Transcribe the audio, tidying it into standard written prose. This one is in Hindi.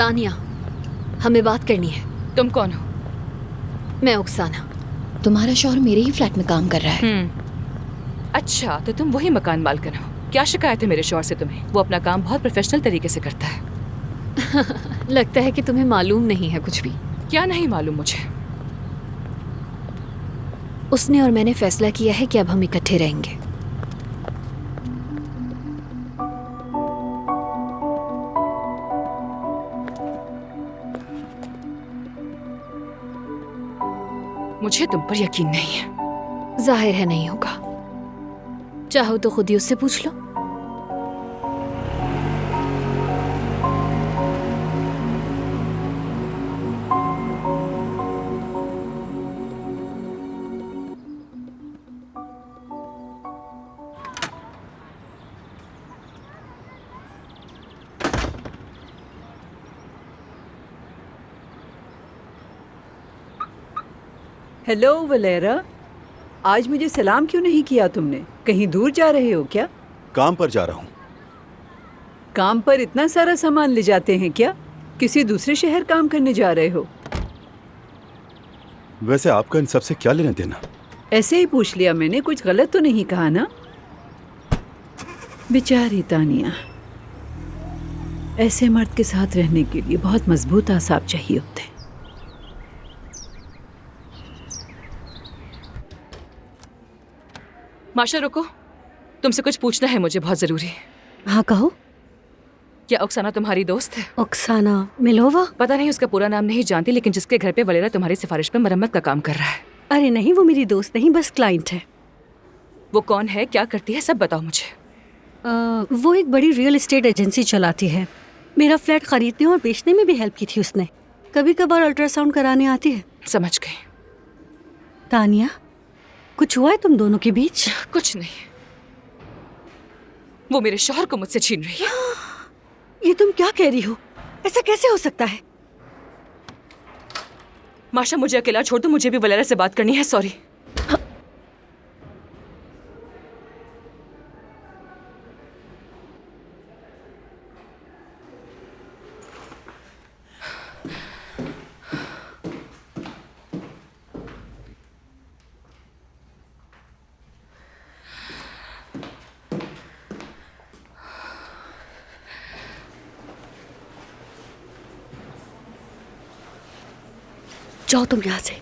तानिया, हमें बात करनी है। तुम कौन हो? मैं ओक्साना। तुम्हारा शौहर मेरे ही फ्लैट में काम कर रहा है। अच्छा, तो तुम वही मकान मालकिन हो। क्या शिकायत है मेरे शौहर से तुम्हें? वो अपना काम बहुत प्रोफेशनल तरीके से करता है। लगता है कि तुम्हें मालूम नहीं है कुछ भी। क्या नहीं मालूम मुझे? उसने और मैंने फैसला किया है कि अब हम इकट्ठे रहेंगे। मुझे तुम पर यकीन नहीं है। जाहिर है नहीं होगा। चाहो तो खुद ही उससे पूछ लो। हेलो वलेरा, आज मुझे सलाम क्यों नहीं किया तुमने? कहीं दूर जा रहे हो क्या? काम पर जा रहा हूँ। काम पर इतना सारा सामान ले जाते हैं क्या? किसी दूसरे शहर काम करने जा रहे हो? वैसे आपका इन सबसे क्या लेना देना? ऐसे ही पूछ लिया मैंने, कुछ गलत तो नहीं कहा ना? बेचारी तानिया, ऐसे मर्द के साथ रहने के लिए बहुत मजबूत आसाब चाहिए होते हैं। माशा रुको, तुमसे कुछ पूछना है मुझे, बहुत जरूरी। हाँ कहो। क्या ओक्साना तुम्हारी दोस्त है? ओक्साना मिलोवा? पता नहीं, उसका पूरा नाम नहीं जानती, लेकिन जिसके घर पे वलेरा तुम्हारी सिफारिश पे मरम्मत का काम कर रहा है। अरे नहीं, वो मेरी दोस्त नहीं, बस क्लाइंट है। वो कौन है, क्या करती है, सब बताओ मुझे। वो एक बड़ी रियल एस्टेट एजेंसी चलाती है। मेरा फ्लैट खरीदने और बेचने में भी हेल्प की थी उसने। कभी कभार अल्ट्रासाउंड कराने आती है। समझ गई। तानिया, कुछ हुआ है तुम दोनों के बीच? कुछ नहीं, वो मेरे शौहर को मुझसे छीन रही है। ये तुम क्या कह रही हो? ऐसा कैसे हो सकता है? माशा, मुझे अकेला छोड़ दो, मुझे भी वलेरा से बात करनी है। सॉरी। जाओ तुम यहाँ से।